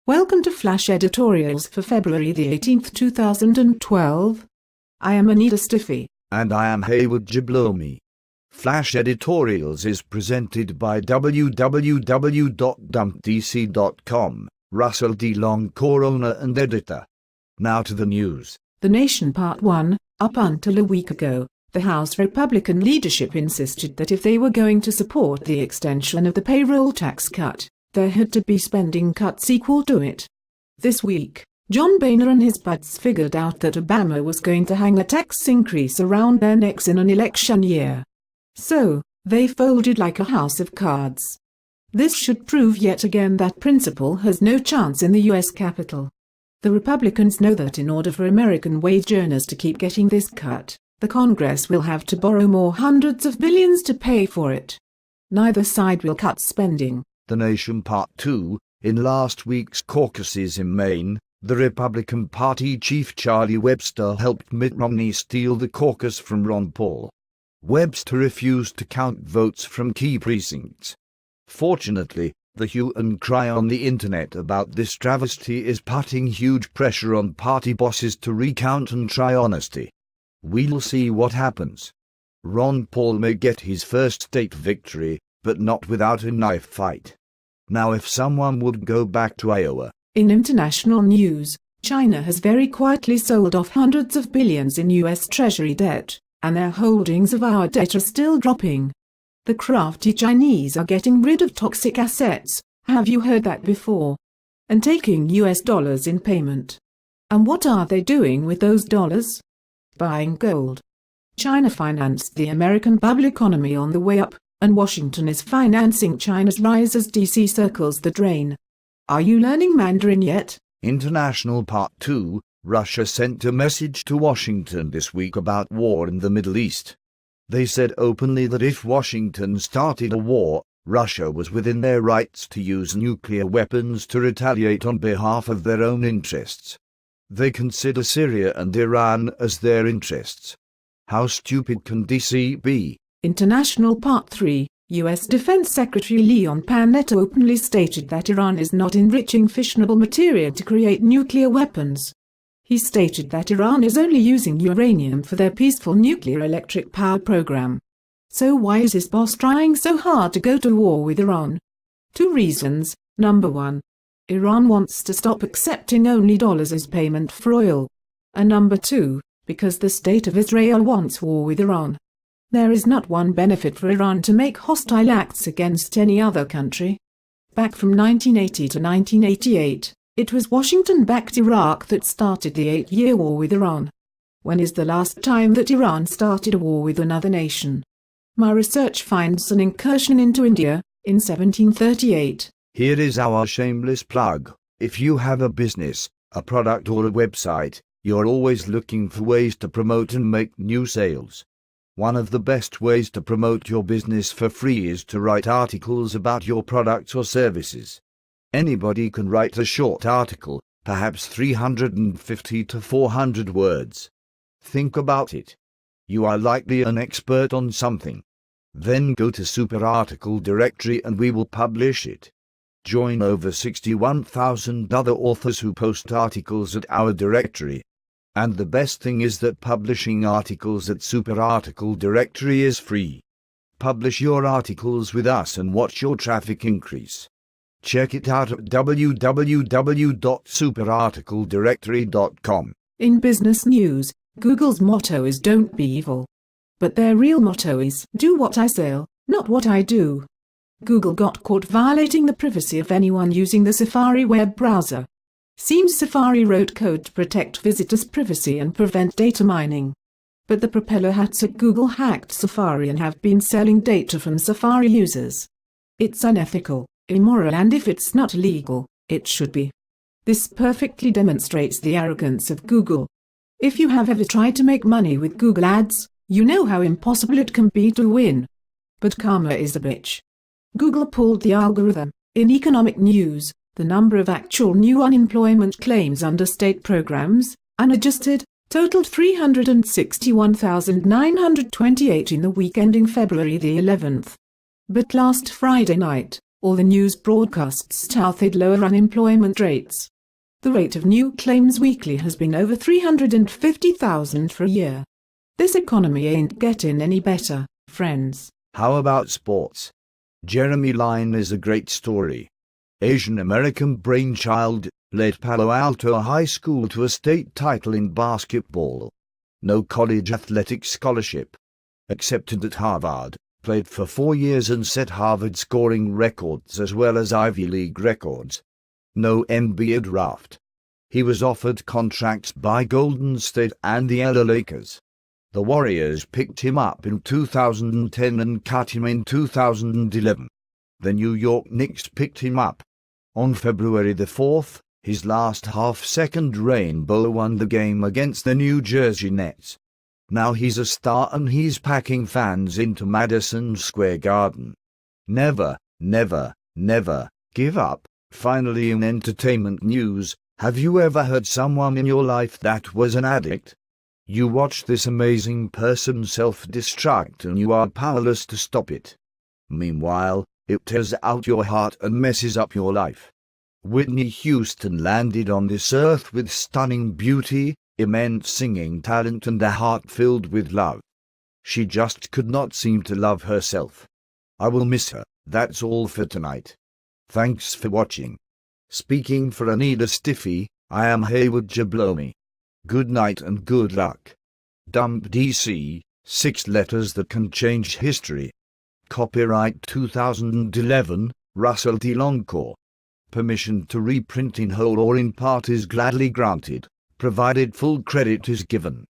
Welcome to Flash Editorials for February the 18th, 2012. I am Anita Stiffy. And I am Hayward Jablomi. Flash Editorials is presented by www.dumpdc.com, Russell D. Longcore, owner and editor. Now to the news. The Nation Part 1. Up until a week ago, the House Republican leadership insisted that if they were going to support the extension of the payroll tax cut, there had to be spending cuts equal to it. This week, John Boehner and his buds figured out that Obama was going to hang a tax increase around their necks in an election year. So, they folded like a house of cards. This should prove yet again that principle has no chance in the U.S. Capitol. The Republicans know that in order for American wage earners to keep getting this cut, the Congress will have to borrow more hundreds of billions to pay for it. Neither side will cut spending. The Nation Part 2. In last week's caucuses in Maine, the Republican Party chief Charlie Webster helped Mitt Romney steal the caucus from Ron Paul. Webster refused to count votes from key precincts. Fortunately, the hue and cry on the internet about this travesty is putting huge pressure on party bosses to recount and try honesty. We'll see what happens. Ron Paul may get his first state victory, but not without a knife fight. Now if someone would go back to Iowa. In international news, China has very quietly sold off hundreds of billions in U.S. Treasury debt, and their holdings of our debt are still dropping. The crafty Chinese are getting rid of toxic assets, have you heard that before? And taking U.S. dollars in payment. And what are they doing with those dollars? Buying gold. China financed the American bubble economy on the way up, and Washington is financing China's rise as D.C. circles the drain. Are you learning Mandarin yet? International Part 2. Russia sent a message to Washington this week about war in the Middle East. They said openly that if Washington started a war, Russia was within their rights to use nuclear weapons to retaliate on behalf of their own interests. They consider Syria and Iran as their interests. How stupid can D.C. be? International Part 3. U.S. Defense Secretary Leon Panetta openly stated that Iran is not enriching fissionable material to create nuclear weapons. He stated that Iran is only using uranium for their peaceful nuclear electric power program. So why is his boss trying so hard to go to war with Iran? 2 reasons. Number 1. Iran wants to stop accepting only dollars as payment for oil. And number 2, because the state of Israel wants war with Iran. There is not one benefit for Iran to make hostile acts against any other country. Back from 1980 to 1988, it was Washington-backed Iraq that started the 8-year war with Iran. When is the last time that Iran started a war with another nation? My research finds an incursion into India, in 1738. Here is our shameless plug. If you have a business, a product or a website, you're always looking for ways to promote and make new sales. One of the best ways to promote your business for free is to write articles about your products or services. Anybody can write a short article, perhaps 350 to 400 words. Think about it. You are likely an expert on something. Then go to Super Article Directory and we will publish it. Join over 61,000 other authors who post articles at our directory. And the best thing is that publishing articles at Super Article Directory is free. Publish your articles with us and watch your traffic increase. Check it out at www.superarticledirectory.com. In business news, Google's motto is "Don't be evil." But their real motto is "Do what I say, not what I do." Google got caught violating the privacy of anyone using the Safari web browser. Seems Safari wrote code to protect visitors' privacy and prevent data mining. But the propeller hats at Google hacked Safari and have been selling data from Safari users. It's unethical, immoral, and if it's not illegal, it should be. This perfectly demonstrates the arrogance of Google. If you have ever tried to make money with Google Ads, you know how impossible it can be to win. But karma is a bitch. Google pulled the algorithm. In economic news, the number of actual new unemployment claims under state programs, unadjusted, totaled 361,928 in the week ending February the 11th. But last Friday night, All the news broadcasts touted lower unemployment rates. The rate of new claims weekly has been over 350,000 for a year. This economy ain't getting any better, friends. How about sports? Jeremy Lin is a great story. Asian American brainchild, led Palo Alto High School to a state title in basketball. No college athletic scholarship. Accepted at Harvard, played for 4 years and set Harvard scoring records as well as Ivy League records. No NBA draft. He was offered contracts by Golden State and the LA Lakers. The Warriors picked him up in 2010 and cut him in 2011. The New York Knicks picked him up. On February the 4th, his last half-second rainbow won the game against the New Jersey Nets. Now he's a star and he's packing fans into Madison Square Garden. Never, never, never give up. Finally, in entertainment news, have you ever heard someone in your life that was an addict? You watch this amazing person self-destruct and you are powerless to stop it. Meanwhile, it tears out your heart and messes up your life. Whitney Houston landed on this earth with stunning beauty, immense singing talent and a heart filled with love. She just could not seem to love herself. I will miss her. That's all for tonight. Thanks for watching. Speaking for Anita Stiffy, I am Hayward Jablomi. Good night and good luck. Dump DC, 6 letters that can change history. Copyright 2011, Russell T. Longcore. Permission to reprint in whole or in part is gladly granted, provided full credit is given.